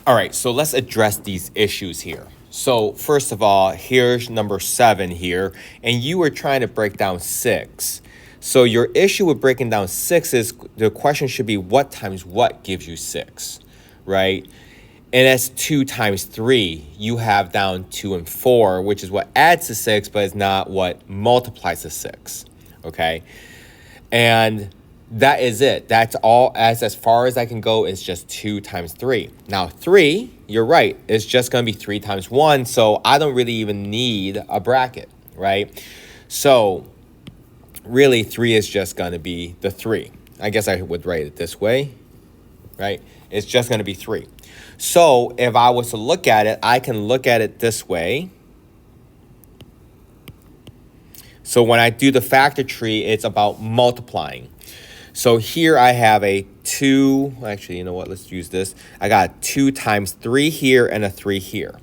All right, so let's address these issues here. So first of all, here's number 7 here, and you were trying to break down 6. So your issue with breaking down 6 is the question should be what times what gives you 6, right? And that's 2 times 3. You have down 2 and 4, which is what adds to 6, but it's not what multiplies to 6, okay? And that is it. That's all. As far as I can go is just 2 times 3. Now 3, you're right, it's just going to be 3 times 1, so I don't really even need a bracket, right? So really 3 is just going to be the 3. I guess I would write it this way, right? It's just going to be 3. So if I was to look at it, I can look at it this way. So when I do the factor tree, it's about multiplying. So here I have a 2, actually, you know what, let's use this. I got 2 times 3 here and a 3 here.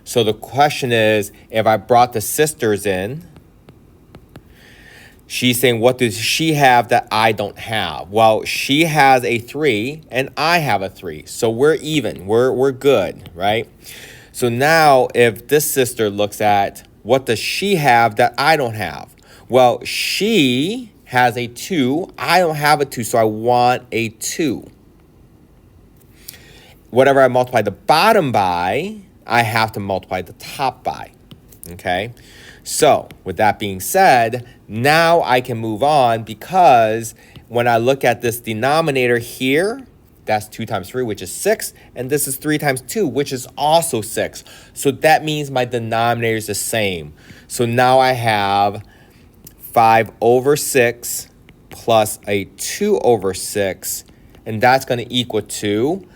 So the question is, if I brought the sisters in, she's saying, what does she have that I don't have? Well, she has a 3 and I have a 3. So we're even, we're good, right? So now if this sister looks at what does she have that I don't have? Well, she has a 2. I don't have a 2, so I want a 2. Whatever I multiply the bottom by, I have to multiply the top by, okay? So with that being said, now I can move on because when I look at this denominator here, that's 2 times 3, which is 6, and this is 3 times 2, which is also 6. So that means my denominator is the same. So now I have 5 over 6 plus a 2 over 6, and that's going to equal 2.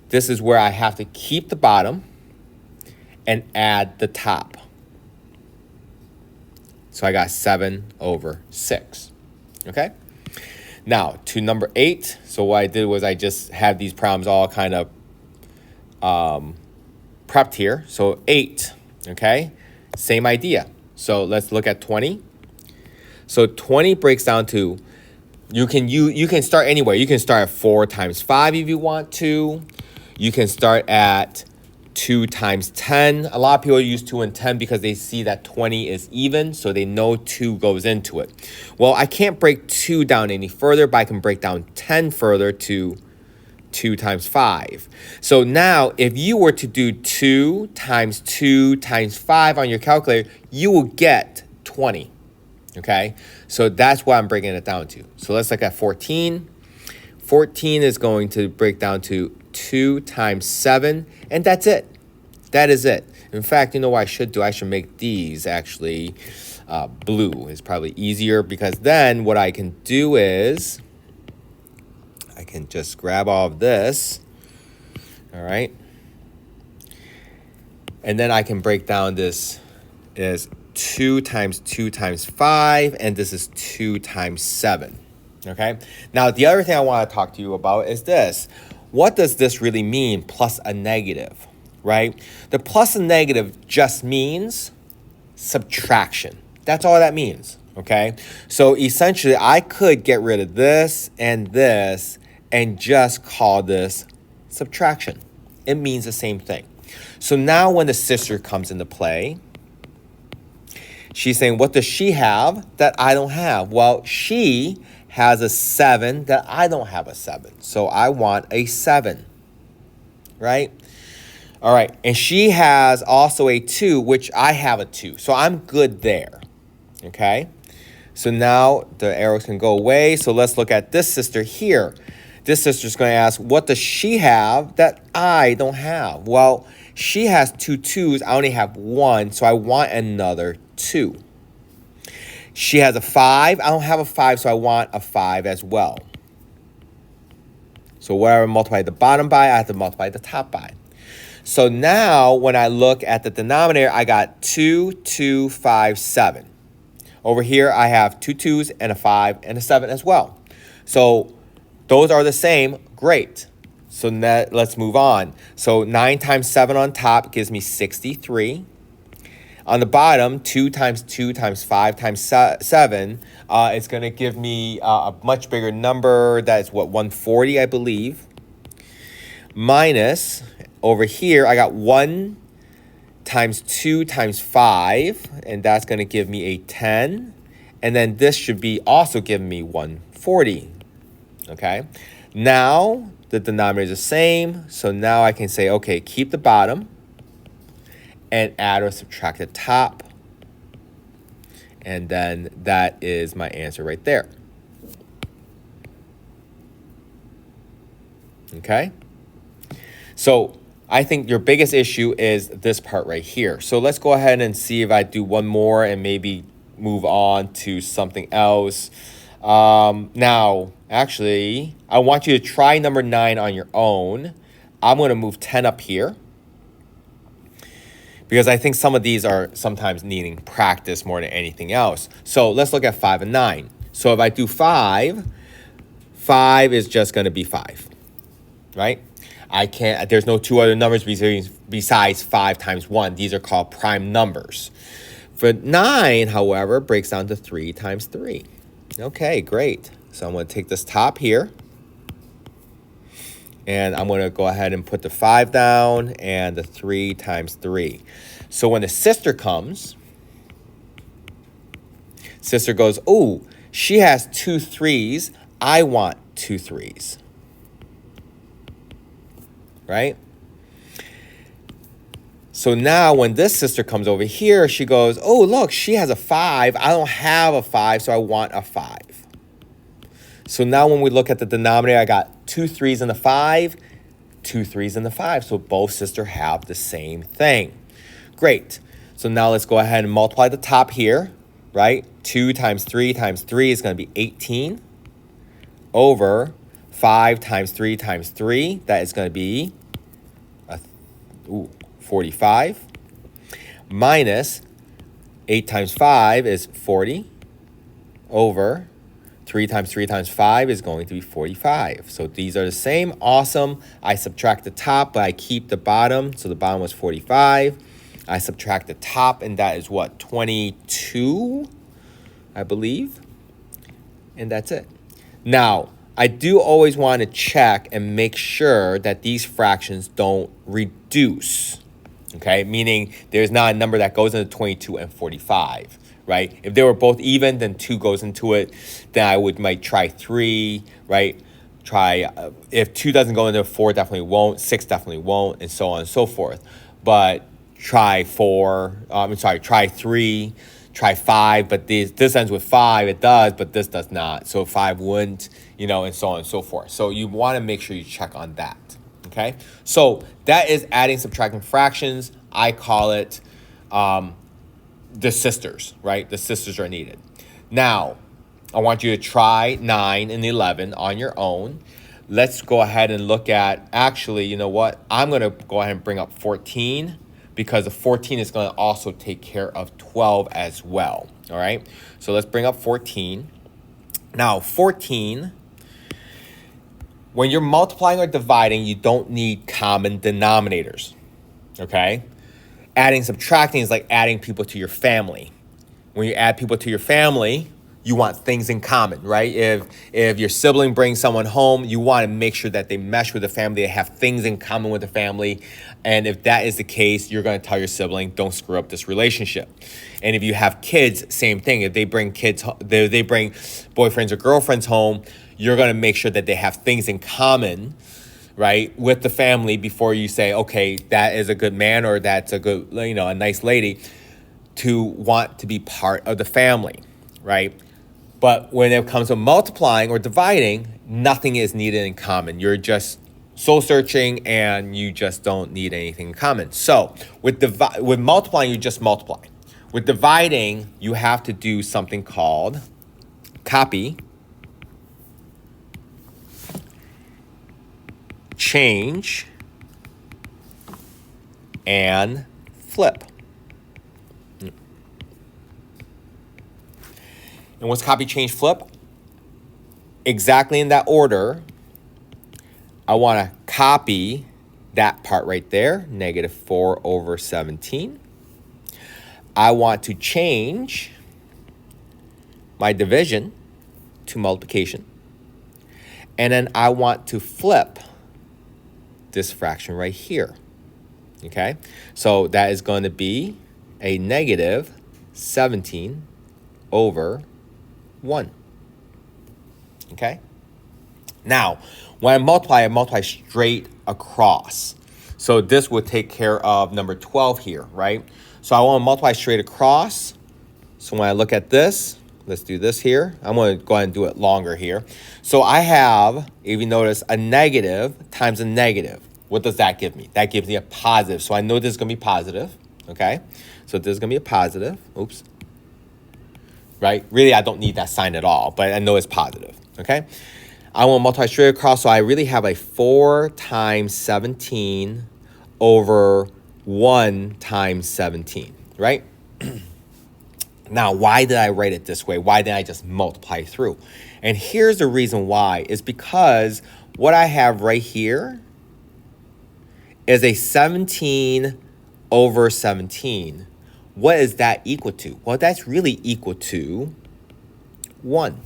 This is where I have to keep the bottom and add the top. So I got 7 over 6, okay? Now, to number 8, so what I did was I just had these problems all kind of prepped here. So 8, okay? Same idea. So let's look at 20. So 20 breaks down to, you can start anywhere. You can start at 4 times 5 if you want to. You can start at 2 times 10. A lot of people use 2 and 10 because they see that 20 is even, so they know 2 goes into it. Well, I can't break 2 down any further, but I can break down 10 further to 2 times 5. So now, if you were to do 2 times 2 times 5 on your calculator, you will get 20, okay? So that's what I'm breaking it down to. So let's look at 14. 14 is going to break down to 2 times 7, and that's it. That is it. In fact, you know what I should do? I should make these actually blue. It's probably easier because then what I can do is I can just grab all of this, all right? And then I can break down this as 2 times 2 times 5, and this is 2 times 7, okay? Now, the other thing I want to talk to you about is this. What does this really mean, plus a negative, right? The plus and negative just means subtraction. That's all that means, okay? So essentially, I could get rid of this and just call this subtraction. It means the same thing. So now when the sister comes into play, she's saying, what does she have that I don't have? Well, she has a 7 that I don't have a 7. So I want a 7, right? All right, and she has also a 2, which I have a 2. So I'm good there, okay? So now the arrows can go away. So let's look at this sister here. This sister's going to ask, what does she have that I don't have? Well, she has 2 2s. I only have 1, so I want another 2. She has a 5. I don't have a 5, so I want a 5 as well. So whatever I multiply the bottom by, I have to multiply the top by. So now when I look at the denominator, I got 2, 2, 5, 7. Over here, I have 2 2s and a 5 and a 7 as well. So those are the same. Great. So now let's move on. So 9 times 7 on top gives me 63. On the bottom, 2 times 2 times 5 times 7, it's going to give me a much bigger number. That is, what, 140, I believe. minus, over here, I got 1 times 2 times 5, and that's going to give me a 10. And then this should be also giving me 140, okay? Now, the denominator is the same, so now I can say, okay, keep the bottom and add or subtract the top. And then that is my answer right there. Okay? So I think your biggest issue is this part right here. So let's go ahead and see if I do one more and maybe move on to something else. Now, actually, I want you to try number 9 on your own. I'm going to move 10 up here, because I think some of these are sometimes needing practice more than anything else. So let's look at 5 and 9. So if I do 5, 5 is just going to be 5, right? There's no two other numbers besides 5 times 1. These are called prime numbers. For 9, however, breaks down to 3 times 3. Okay, great. So I'm going to take this top here, and I'm going to go ahead and put the 5 down and the 3 times 3. So when the sister comes, sister goes, oh, she has 2 3s. I want 2 3s. Right? So now when this sister comes over here, she goes, oh, look, she has a 5. I don't have a 5, so I want a 5. So now when we look at the denominator, I got 2 3s in the 5, 2 3s in the 5. So both sisters have the same thing. Great. So now let's go ahead and multiply the top here, right? 2 times 3 times 3 is going to be 18 over 5 times 3 times 3. That is going to be 45 minus 8 times 5 is 40 over 3 times 3 times 5 is going to be 45. So these are the same. Awesome. I subtract the top, but I keep the bottom. So the bottom was 45. I subtract the top, and that is what? 22, I believe. And that's it. Now, I do always want to check and make sure that these fractions don't reduce. Okay, meaning there's not a number that goes into 22 and 45. Right? If they were both even, then 2 goes into it. Then I might try 3, right? If 2 doesn't go into 4, definitely won't. 6 definitely won't, and so on and so forth. But try 3, try 5. But this ends with 5. It does, but this does not. So 5 wouldn't, and so on and so forth. So you want to make sure you check on that. Okay? So that is adding, subtracting fractions. I call it the sisters, right? The sisters are needed. Now, I want you to try 9 and 11 on your own. Let's go ahead and look at, actually, you know what? I'm going to go ahead and bring up 14, because the 14 is going to also take care of 12 as well, all right? So let's bring up 14. Now, 14, when you're multiplying or dividing, you don't need common denominators, okay? Adding, subtracting is like adding people to your family. When you add people to your family, you want things in common, right? If your sibling brings someone home, you want to make sure that they mesh with the family, they have things in common with the family. And if that is the case, you're going to tell your sibling, don't screw up this relationship. And if you have kids, same thing. If they bring they bring boyfriends or girlfriends home, you're going to make sure that they have things in common, right, with the family before you say, okay, that is a good man or that's a good, a nice lady, to want to be part of the family, right? But when it comes to multiplying or dividing, nothing is needed in common. You're just soul searching and you just don't need anything in common. So with multiplying, you just multiply. With dividing, you have to do something called copy, change, and flip. And what's copy, change, flip? Exactly in that order, I want to copy that part right there, negative 4 over 17. I want to change my division to multiplication. And then I want to flip this fraction right here. Okay, so that is going to be a negative 17 over 1. Okay, now when I multiply straight across. So this would take care of number 12 here, right? So I want to multiply straight across. So when I look at this, let's do this here. I'm going to go ahead and do it longer here. So I have, if you notice, a negative times a negative. What does that give me? That gives me a positive. So I know this is going to be positive, okay? So this is going to be a positive. Oops. Right? Really, I don't need that sign at all, but I know it's positive, okay? I want to multiply straight across, so I really have a 4 times 17 over 1 times 17, right? Now, why did I write it this way? Why didn't I just multiply through? And here's the reason why. Is because what I have right here is a 17 over 17. What is that equal to? Well, that's really equal to 1.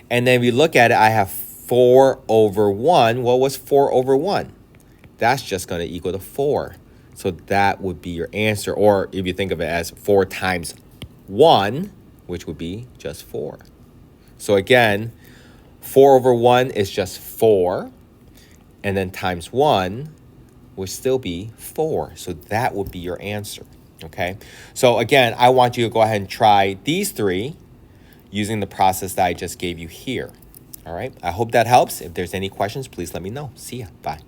And then if you look at it, I have 4 over 1. Well, what's 4 over 1? That's just going to equal to 4. So that would be your answer. Or if you think of it as 4 times 1, which would be just 4. So again, 4 over 1 is just 4. And then times 1 would still be 4. So that would be your answer. Okay. So again, I want you to go ahead and try these 3 using the process that I just gave you here. All right. I hope that helps. If there's any questions, please let me know. See ya. Bye.